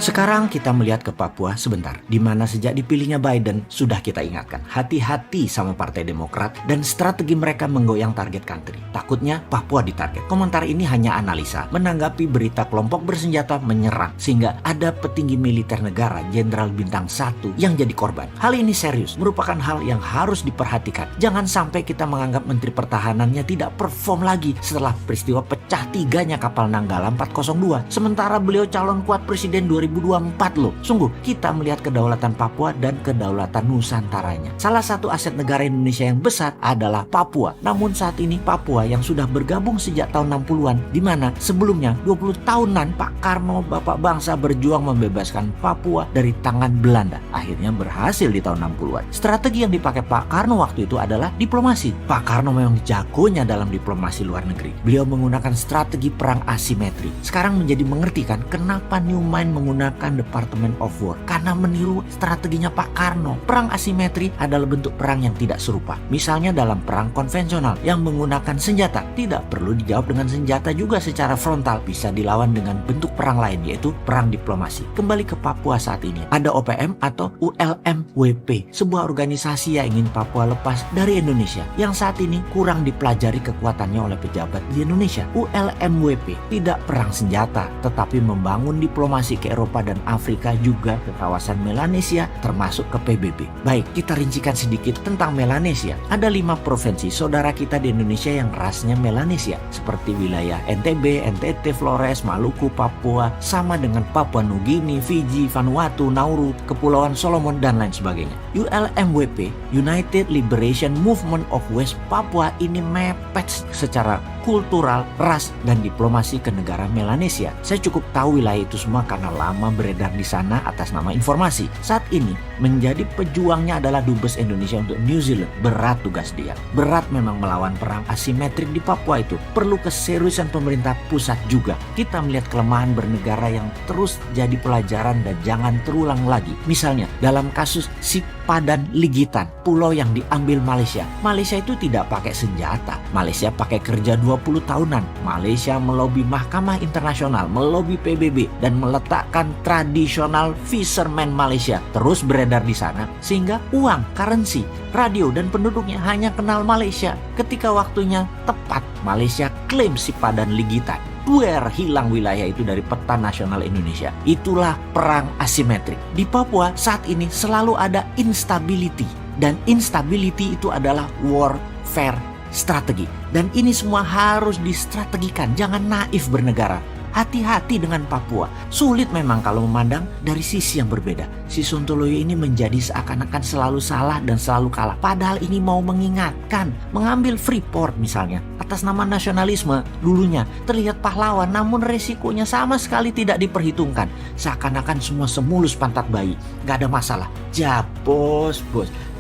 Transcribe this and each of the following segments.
Sekarang kita melihat ke Papua sebentar, di mana sejak dipilihnya Biden sudah kita ingatkan, hati-hati sama Partai Demokrat dan strategi mereka menggoyang target country. Takutnya Papua ditarget. Komentar ini hanya analisa, menanggapi berita kelompok bersenjata menyerang, sehingga ada petinggi militer negara, Jenderal Bintang 1 yang jadi korban. Hal ini serius, merupakan hal yang harus diperhatikan. Jangan sampai kita menganggap Menteri Pertahanannya tidak perform lagi setelah peristiwa pecah tiganya kapal Nanggala 402. Sementara beliau calon kuat presiden 2024 loh. Sungguh, kita melihat kedaulatan Papua dan kedaulatan Nusantaranya. Salah satu aset negara Indonesia yang besar adalah Papua. Namun saat ini Papua yang sudah bergabung sejak tahun 60-an, di mana sebelumnya 20 tahunan Pak Karno, Bapak Bangsa berjuang membebaskan Papua dari tangan Belanda. Akhirnya berhasil di tahun 60-an. Strategi yang dipakai Pak Karno waktu itu adalah diplomasi. Pak Karno memang jagonya dalam diplomasi luar negeri. Beliau menggunakan strategi perang asimetri. Sekarang menjadi mengerti kan kenapa Newmind menggunakan Department of War, karena meniru strateginya Pak Karno. Perang asimetri adalah bentuk perang yang tidak serupa. Misalnya dalam perang konvensional yang menggunakan senjata, tidak perlu dijawab dengan senjata juga secara frontal, bisa dilawan dengan bentuk perang lain, yaitu perang diplomasi. Kembali ke Papua saat ini, ada OPM atau ULMWP, sebuah organisasi yang ingin Papua lepas dari Indonesia, yang saat ini kurang dipelajari kekuatannya oleh pejabat di Indonesia. ULMWP tidak perang senjata, tetapi membangun diplomasi ke Eropa dan Afrika, juga ke kawasan Melanesia, termasuk ke PBB. Baik, kita rincikan sedikit tentang Melanesia. Ada 5 provinsi saudara kita di Indonesia yang rasnya Melanesia, seperti wilayah NTB, NTT, Flores, Maluku, Papua, sama dengan Papua Nugini, Fiji, Vanuatu, Nauru, Kepulauan Solomon, dan lain sebagainya. ULMWP, United Liberation Movement of West Papua, ini mepet secara kultural, ras, dan diplomasi ke negara Melanesia. Saya cukup tahu wilayah itu semua karena lama beredar di sana atas nama informasi. Saat ini menjadi pejuangnya adalah Dubes Indonesia untuk New Zealand. Berat tugas dia. Berat memang melawan perang asimetrik di Papua itu. Perlu keseriusan pemerintah pusat juga. Kita melihat kelemahan bernegara yang terus jadi pelajaran dan jangan terulang lagi. Misalnya dalam kasus Sipadan Ligitan, pulau yang diambil Malaysia. Malaysia itu tidak pakai senjata. Malaysia pakai kerja 20 tahunan. Malaysia melobi Mahkamah Internasional, melobi PBB, dan meletakkan tradisional fisherman Malaysia terus beredar di sana, sehingga uang, currency, radio, dan penduduknya hanya kenal Malaysia. Ketika waktunya tepat, Malaysia klaim Sipadan Ligitan. Hilang wilayah itu dari peta nasional Indonesia. Itulah perang asimetrik. Di Papua saat ini selalu ada instability, dan instability itu adalah warfare strategi. Dan ini semua harus distrategikan. Jangan naif bernegara. Hati-hati dengan Papua. Sulit memang kalau memandang dari sisi yang berbeda. Si Sontoloyo ini menjadi seakan-akan selalu salah dan selalu kalah. Padahal ini mau mengingatkan. Mengambil Freeport misalnya, atas nama nasionalisme dulunya terlihat pahlawan, namun resikonya sama sekali tidak diperhitungkan. Seakan-akan semua semulus pantat bayi. Gak ada masalah. Bos.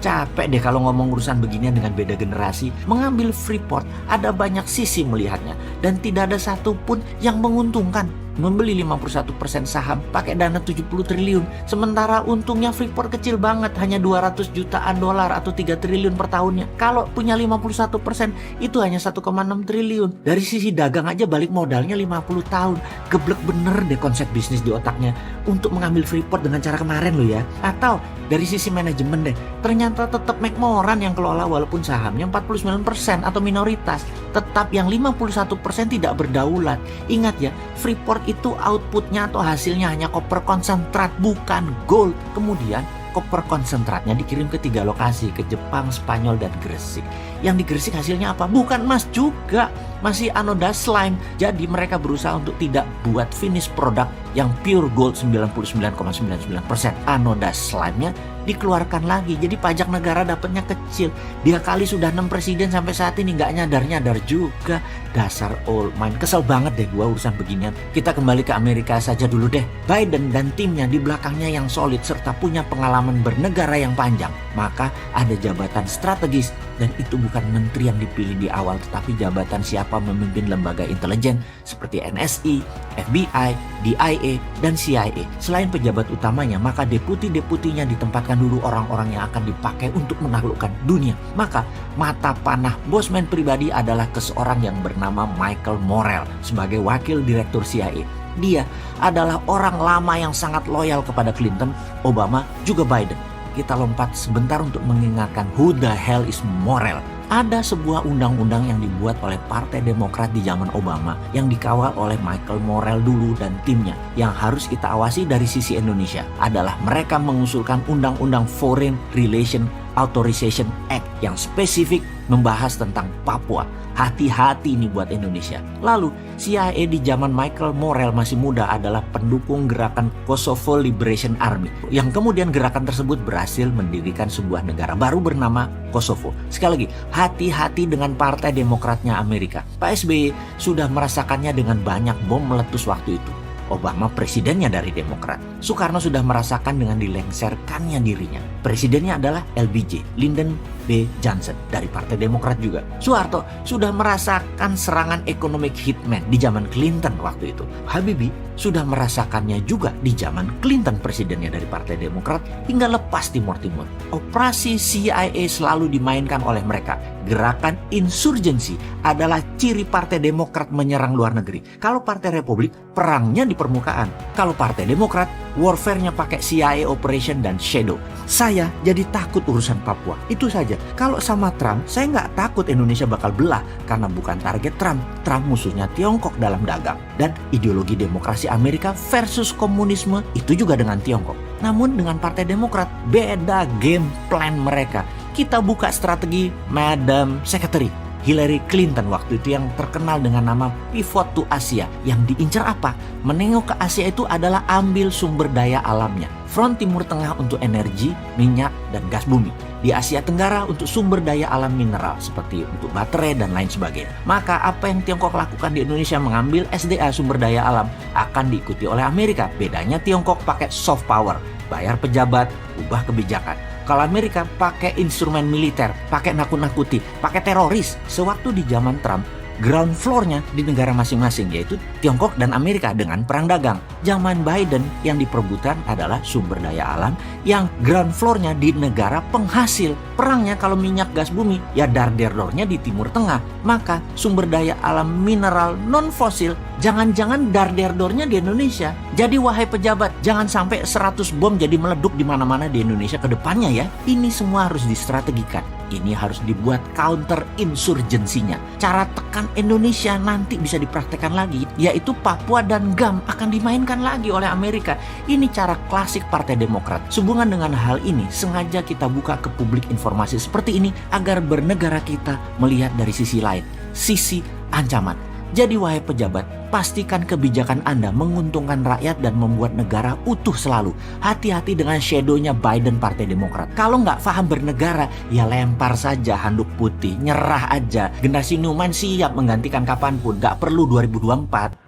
Capek deh kalau ngomong urusan beginian dengan beda generasi. Mengambil Freeport ada banyak sisi melihatnya, dan tidak ada satupun yang menguntungkan. Membeli 51% saham pakai dana 70 triliun, sementara untungnya Freeport kecil banget, hanya 200 jutaan dolar atau 3 triliun per tahunnya. Kalau punya 51% itu hanya 1,6 triliun. Dari sisi dagang aja balik modalnya 50 tahun. Geblek bener deh konsep bisnis di otaknya untuk mengambil Freeport dengan cara kemarin lo ya. Atau dari sisi manajemen deh, ternyata tetap McMoran yang kelola walaupun sahamnya 49% atau minoritas. Tetap yang 51% tidak berdaulat. Ingat ya, Freeport itu outputnya atau hasilnya hanya koper konsentrat, bukan gold. Kemudian koper konsentratnya dikirim ke 3 lokasi, ke Jepang, Spanyol, dan Gresik. Yang di Gresik hasilnya apa? Bukan emas juga, masih anoda slime. Jadi mereka berusaha untuk tidak buat finish produk yang pure gold 99,99%. Anoda slime-nya dikeluarkan lagi, jadi pajak negara dapatnya kecil. Dia kali sudah 6 presiden sampai saat ini nggak nyadar juga. Dasar old mind. Kesel banget deh gua urusan beginian. Kita kembali ke Amerika saja dulu deh. Biden dan timnya di belakangnya yang solid serta punya pengalaman bernegara yang panjang, maka ada jabatan strategis, dan itu bukan menteri yang dipilih di awal, tetapi jabatan siapa memimpin lembaga intelijen seperti NSI, FBI, DIA, dan CIA. Selain pejabat utamanya, maka deputi-deputinya ditempatkan dulu orang-orang yang akan dipakai untuk menaklukkan dunia. Maka mata panah bosman pribadi adalah ke seorang yang bernama Michael Morrell sebagai wakil direktur CIA. Dia adalah orang lama yang sangat loyal kepada Clinton, Obama, juga Biden. Kita lompat sebentar untuk mengingatkan who the hell is Morell. Ada sebuah undang-undang yang dibuat oleh Partai Demokrat di zaman Obama yang dikawal oleh Michael Morell dulu dan timnya. Yang harus kita awasi dari sisi Indonesia adalah mereka mengusulkan Undang-Undang Foreign Relation Authorization Act yang spesifik membahas tentang Papua. Hati-hati ini buat Indonesia. Lalu CIA di zaman Michael Morell masih muda adalah pendukung gerakan Kosovo Liberation Army, yang kemudian gerakan tersebut berhasil mendirikan sebuah negara baru bernama Kosovo. Sekali lagi, hati-hati dengan Partai Demokratnya Amerika. Pak SBY sudah merasakannya dengan banyak bom meletus waktu itu. Obama presidennya dari Demokrat. Soekarno sudah merasakan dengan dilengserkannya dirinya. Presidennya adalah LBJ, Lyndon B. Johnson dari Partai Demokrat juga. Soeharto sudah merasakan serangan ekonomi hitman di zaman Clinton waktu itu. Habibie sudah merasakannya juga di zaman Clinton presidennya dari Partai Demokrat hingga lepas Timur Timur. Operasi CIA selalu dimainkan oleh mereka. Gerakan insurgensi adalah ciri Partai Demokrat menyerang luar negeri. Kalau Partai Republik, perangnya di permukaan. Kalau Partai Demokrat, warfare-nya pakai CIA operation dan shadow. Saya jadi takut urusan Papua. Itu saja. Kalau sama Trump, saya nggak takut Indonesia bakal belah karena bukan target Trump. Trump musuhnya Tiongkok dalam dagang. Dan ideologi demokrasi Amerika versus komunisme itu juga dengan Tiongkok. Namun dengan Partai Demokrat, beda game plan mereka. Kita buka strategi Madam Secretary Hillary Clinton waktu itu yang terkenal dengan nama Pivot to Asia. Yang diincar apa? Menengok ke Asia itu adalah ambil sumber daya alamnya. Front Timur Tengah untuk energi, minyak, dan gas bumi. Di Asia Tenggara untuk sumber daya alam mineral seperti untuk baterai dan lain sebagainya. Maka apa yang Tiongkok lakukan di Indonesia mengambil SDA sumber daya alam akan diikuti oleh Amerika. Bedanya Tiongkok pakai soft power, bayar pejabat, ubah kebijakan. Kalau Amerika pakai instrumen militer, pakai nakut-nakuti, pakai teroris. Sewaktu di zaman Trump, ground floor-nya di negara masing-masing, yaitu Tiongkok dan Amerika dengan perang dagang. Zaman Biden yang diperebutkan adalah sumber daya alam yang ground floor-nya di negara penghasil. Perangnya kalau minyak gas bumi, ya dar-der-dornya di Timur Tengah. Maka sumber daya alam mineral non-fosil, jangan-jangan dar-der-dornya di Indonesia. Jadi wahai pejabat, jangan sampai 100 bom jadi meleduk di mana-mana di Indonesia ke depannya ya. Ini semua harus distrategikan. Ini harus dibuat counter insurgensinya. Cara tekan Indonesia nanti bisa dipraktekkan lagi, yaitu Papua dan GAM akan dimainkan lagi oleh Amerika. Ini cara klasik Partai Demokrat. Sehubungan dengan hal ini, sengaja kita buka ke publik informasi seperti ini agar bernegara kita melihat dari sisi lain, sisi ancaman. Jadi wahai pejabat, pastikan kebijakan Anda menguntungkan rakyat dan membuat negara utuh selalu. Hati-hati dengan shadow-nya Biden Partai Demokrat. Kalau nggak paham bernegara, ya lempar saja handuk putih, nyerah aja. Generasi Newman siap menggantikan kapanpun, nggak perlu 2024.